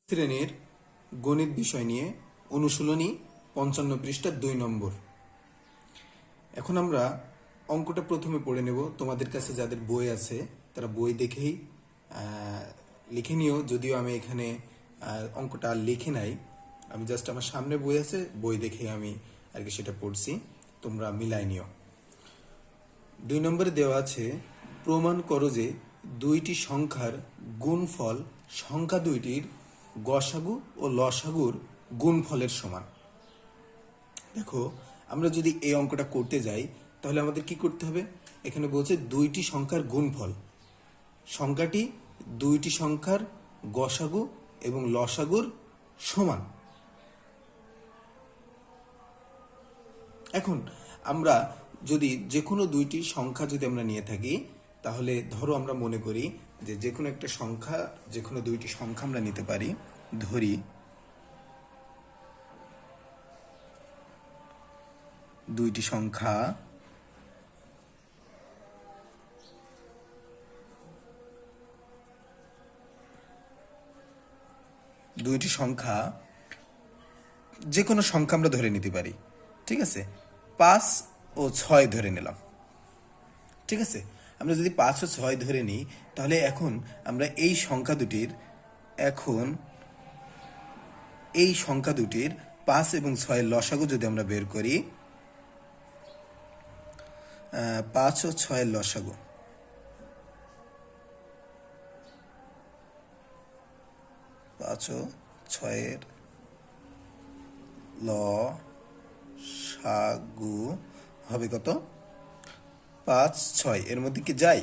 শ্রেণীর গণিত বিষয় নিয়ে অনুশীলনী 55 পৃষ্ঠা 2 নম্বর। এখন আমরা অঙ্কটা প্রথমে পড়ে নেব। তোমাদের কাছে যাদের বই আছে তারা বই দেখেই লিখে নিও। যদিও আমি এখানে অঙ্কটা লিখে নাই, আমি জাস্ট আমার সামনে বই আছে, বই দেখে আমি আর কি সেটা পড়ছি, তোমরা মিলাই নিও। 2 নম্বরে দেওয়া আছে, প্রমাণ করো যে দুইটি সংখ্যার গুণফল সংখ্যা দুইটির গসাগু ও লসাগুর গুণফলের সমান। দেখো, আমরা যদি এই অঙ্কটা করতে যাই তাহলে আমাদের কি করতে হবে? এখানে বলছে দুইটি সংখ্যার গুণফল, সংখ্যাটি দুইটি সংখ্যার গসাগু এবং লসাগুর সমান। এখন আমরা যদি যে কোনো দুইটি সংখ্যা যদি আমরা নিয়ে থাকি, তাহলে ধরো আমরা মনে করি যে কোনো একটা সংখ্যা, যে কোনো দুইটি সংখ্যা আমরা নিতে পারি। ধরি দুইটি সংখ্যা যে কোনো সংখ্যা আমরা ধরে নিতে পারি। ঠিক আছে, 5 ও 6 ধরে নিলাম। ঠিক আছে, আমরা যদি 5 ও 6 ধরে নিই, তাহলে এখন আমরা এই সংখ্যা দুটির 5 এবং 6 এর লসাগু যদি আমরা বের করি, 5 ও 6 এর লসাগু, 5 ও 6 এর লসাগু হবে কত? 5, 6 এর মধ্যে কি যায়?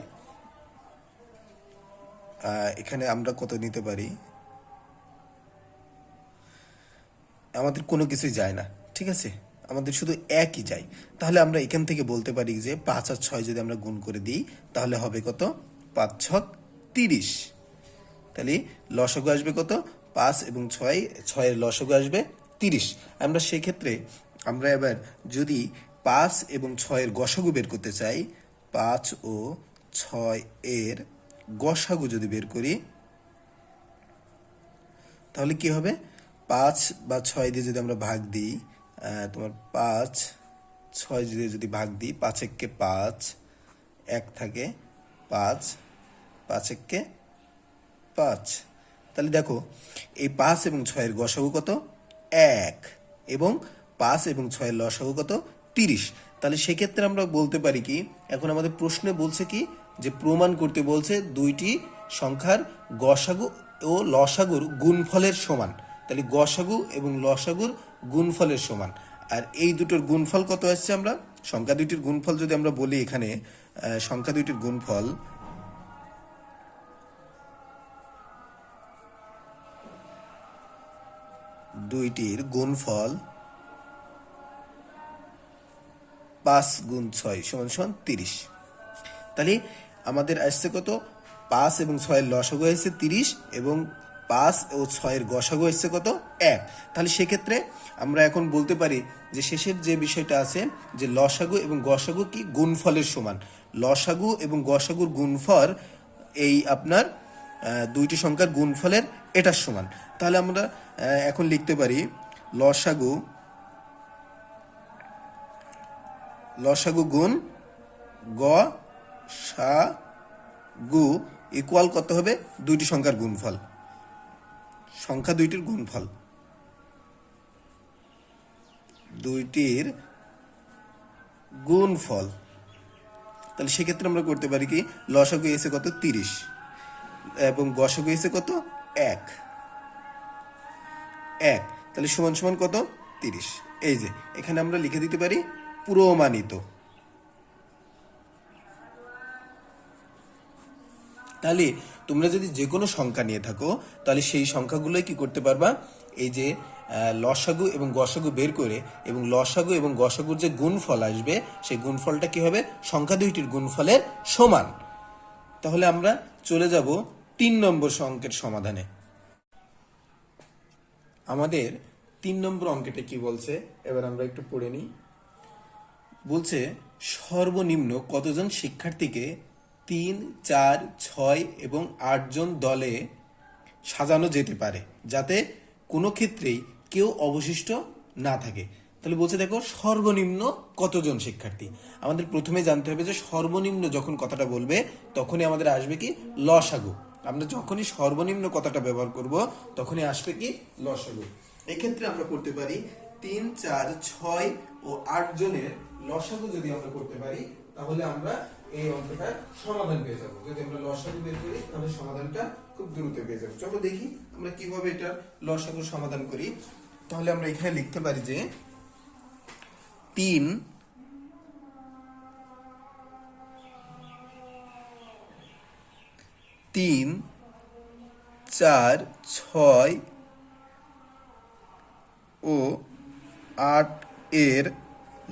এখানে আমরা কত নিতে পারি? আমাদের কোনো কিছুই যায় না। ঠিক আছে, আমাদের শুধু একই যায়। তাহলে আমরা এখান থেকে বলতে পারি যে 5 আর 6 যদি আমরা গুণ করে দিই, তাহলে হবে কত? 5 ছক 30। তাহলে লসাগু আসবে কত? 5 এবং 6 এর লসাগু আসবে 30। আমরা সেক্ষেত্রে আমরা এবার যদি 5 এবং 6 এর গসাগু বের করতে চাই, 5 ও 6 এর গসাগু যদি বের করি, তাহলে কি হবে? 5 বা 6 দিয়ে যদি আমরা ভাগ দিই, তোমার 5, 6 দিয়ে যদি ভাগ দিই, 5 একে 5, 1 থাকে 5, 5 একে 5। তাহলে দেখো, এই 5 এবং 6 এর গসাগু কত? 1, এবং 5 এবং 6 এর লসাগু কত? 30। তাহলে সেক্ষেত্রে আমরা বলতে পারি কি, এখন আমাদের প্রশ্নে বলছে কি, যে প্রমাণ করতে বলছে দুইটি সংখ্যার গসাগু ও লসাগুর গুণফলের সমান। তাহলে গসাগু এবং লসাগুর গুণফলের সমান। আর এই দুটোর গুণফল কত আসছে? আমরা সংখ্যা দুইটির গুণফল যদি আমরা বলি, এখানে সংখ্যা দুইটির গুণফল দুইটির গুণফল 5 গুণ 6 সমান সমান 30। তাহলে আমাদের আসছে কত? 5 এবং 6 এর লসাগু হয়েছে 30, এবং 5 ও 6 এর গসাগু হয়েছে কত? 1। তাহলে সেক্ষেত্রে আমরা এখন বলতে পারি যে শেষের যে বিষয়টা আছে, যে লসাগু এবং গসাগু কি গুণফলের সমান। লসাগু এবং গসাগুর গুণফল এই আপনার দুইটি সংখ্যার গুণফলের এটার সমান। তাহলে আমরা এখন লিখতে পারি লসাগু গুণ গসাগু ইকুয়াল কত হবে? দুইটি সংখ্যার গুণফল, সংখ্যা দুইটির গুণফল, দুইটির গুণফল। তাহলে সেক্ষেত্রে আমরা করতে পারি কি, লসাগু এসে কত? 30, এবং গসাগু এসে কত? 1। তাহলে সমান সমান কত? 30। এই যে এখানে আমরা লিখে দিতে পারি প্রমাণিত। তাহলে তোমরা যদি যে কোনো সংখ্যা নিয়ে থাকো, তাহলে সেই সংখ্যাগুলোই কি করতে পারবা? এই যে লসাগু এবং গসাগু বের করে, এবং লসাগু এবং গসাগুর যে গুণফল আসবে, সেই গুণফলটা কি হবে? সংখ্যা দুইটির গুণফলের সমান। তাহলে আমরা চলে যাব 3 নম্বর অঙ্কের সমাধানে। আমাদের 3 নম্বর অঙ্কটা কি বলছে, এবার আমরা একটু পড়ে নিই। বলছে, সর্বনিম্ন কতজন শিক্ষার্থীকে 3, 4, 6 এবং 8 জন দলে সাজানো যেতে পারে, যাতে কোনো ক্ষেত্রেই কেউ অবশিষ্ট না থাকে। তাহলে বলছে দেখো সর্বনিম্ন কতজন শিক্ষার্থী। আমাদের প্রথমে জানতে হবে যে সর্বনিম্ন যখন কথাটা বলবে তখনই আমাদের আসবে কি লসাগু। আমরা যখনই সর্বনিম্ন কথাটা ব্যবহার করব তখনই আসবে কি লসাগু। এক্ষেত্রে আমরা করতে পারি 3, 4, 6 ও 8 জনের লসাগু যদি আমরা করতে পারি তাহলে আমরা এই অঙ্কটার সমাধান পেয়ে যাবো। যদি আমরা লসাগু বের করি তাহলে সমাধানটা খুব দ্রুত পেয়ে যাবো। চলো দেখি আমরা কিভাবে এটা লসাগু সমাধান করি। তাহলে আমরা এখানে লিখতে পারি যে 3, 4, 6 ও 8 এর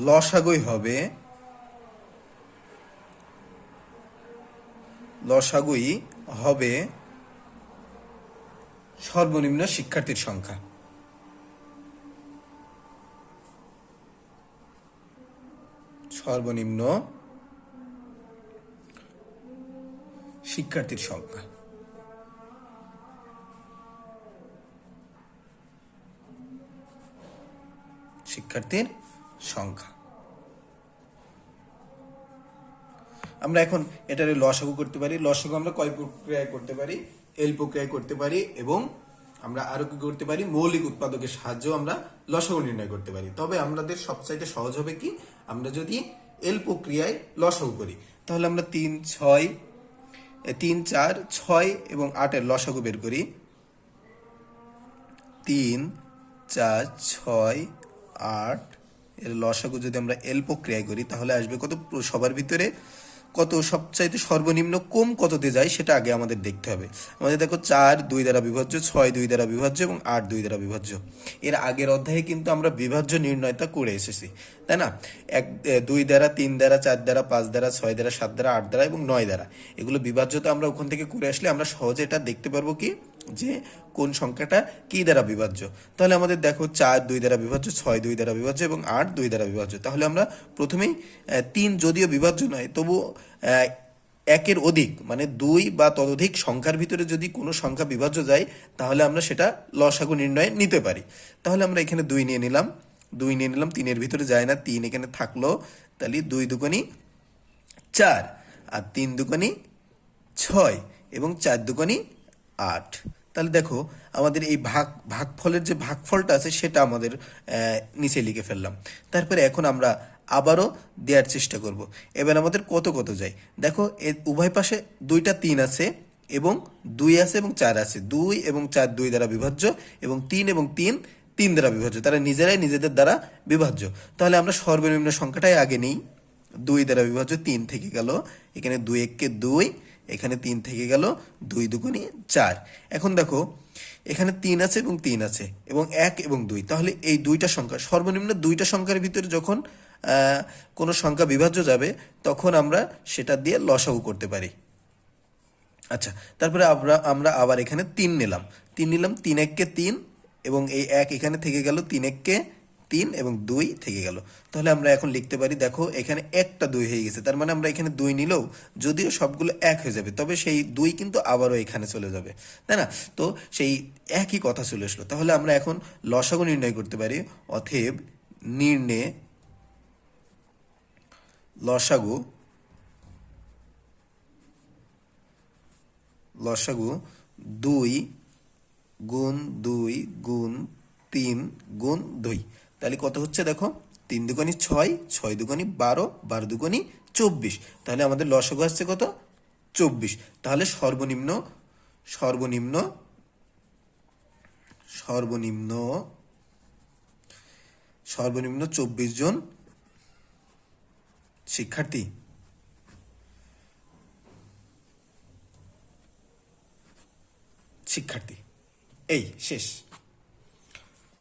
লসাগুই হবে সর্বনিম্ন শিক্ষার্থীর সংখ্যা। সর্বনিম্ন শিক্ষার্থীর সংখ্যা। শিক্ষার্থীর সংখ্যা। আমরা এখন এটারে লসাগু করতে পারি। লসাগু আমরা কয় প্রক্রিয়ায় করতে পারি? এল প্রক্রিয়ায় করতে পারি, এবং আমরা আরো কি করতে পারি? মৌলিক উৎপাদকের সাহায্যে আমরা লসাগু নির্ণয় করতে পারি। তবে আমাদের সবচাইতে সহজ হবে কি আমরা যদি এল প্রক্রিয়ায় লসাগু করি। তাহলে আমরা 3, 4, 6 এবং 8 এর লসাগু বের করি। 3, 4, 6, 8 এর লসাগু যদি আমরা এল প্রক্রিয়ায় করি তাহলে আসবে কত? সবার ভিতরে কত সবচাইতে সর্বনিম্ন কম কততে যায় সেটা আগে আমাদের দেখতে হবে। আমাদের দেখো 4 2 দ্বারা বিভাজ্য, 6 2 দ্বারা বিভাজ্য এবং 8 2 দ্বারা বিভাজ্য। এর আগের অধ্যায়ে কিন্তু আমরা বিভাজ্য নির্ণয়টা করে এসেছি, তাই না? 2 দ্বারা, 3 দ্বারা, 4 দ্বারা, 5 দ্বারা, 6 দ্বারা, 7 দ্বারা, 8 দ্বারা এবং 9 দ্বারা। এগুলো বিভাজ্যতা আমরা ওখান থেকে করে আসলে আমরা সহজে এটা দেখতে পারবো কি যে কোন সংখ্যাটা কি দ্বারা বিভাজ্য। তাহলে আমাদের দেখো 4 2 দ্বারা বিভাজ্য, 6 2 দ্বারা বিভাজ্য এবং 8 2 দ্বারা বিভাজ্য। তাহলে আমরা প্রথমেই 3 যদিও বিভাজ্য নয় তবু একের অধিক মানে 2 বা ততোধিক সংখ্যার ভিতরে যদি কোনো সংখ্যা বিভাজ্য যায় তাহলে আমরা সেটা লসাগু নির্ণয়ে নিতে পারি। তাহলে আমরা এখানে 2 নিয়ে নিলাম, 3-এর ভিতরে যায় না, 3 এখানে থাকলো। তাহলে 2 দুগুণী 4 আর 3 দুগুণী 6 এবং 4 দুগুণী 8। তাহলে দেখো আমাদের এই ভাগফলের যে ভাগফলটা আছে সেটা আমাদের নিচে লিখে ফেললাম। তারপরে এখন আমরা আবারও দেওয়ার চেষ্টা করব। এবার আমাদের কত কত যায় দেখো, উভয় পাশে 2টা 3 আছে এবং 2 আছে এবং 4 আছে। 2 এবং 4 2 দ্বারা বিভাজ্য এবং 3 এবং 3 3 দ্বারা বিভাজ্য। তারা নিজেরাই নিজেদের দ্বারা বিভাজ্য। তাহলে আমরা সর্বনিম্ন সংখ্যাটাই আগে নেই। 2 দ্বারা বিভাজ্য 3 থেকে গেল, এখানে 2 1 2, এখানে 3 থেকে গেল, 2 দুগুণী 4। এখন দেখো এখানে 3 আছে এবং 3 আছে এবং 1 এবং 2। তাহলে এই 2টা সংখ্যা, সর্বনিম্ন 2টা সংখ্যার ভিতরে যখন কোনো সংখ্যা বিভাজ্য যাবে তখন আমরা সেটা দিয়ে লসাগু করতে পারি। আচ্ছা, তারপরে আমরা আবার এখানে 3 নিলাম, 3 1 3 এবং এই 1 এখানে থেকে গেল, 3 1 3 এবং 2 থেকে গেল। তাহলে আমরা এখন লিখতে পারি, দেখো এখানে একটা 2 হয়ে গেছে, তার মানে আমরা এখানে 2 নিলেও যদিও সবগুলো 1 হয়ে যাবে তবে সেই 2 কিন্তু আবারও এখানে চলে যাবে, তাই না? তো সেই একই কথা চলে আসলো। তাহলে আমরা এখন লসাগু নির্ণয় করতে পারি। অতএব নির্ণয় লসাগু 2 গুণ 2 গুণ 3 গুণ 2। তাহলে কত হচ্ছে দেখো, 3 দুগুণী 6, 6 দুগুণী 12, 12 দুগুণী 24। তাহলে আমাদের লসাগু আসছে কত? 24। তাহলে সর্বনিম্ন 24 জন শিক্ষার্থী। এই শেষ।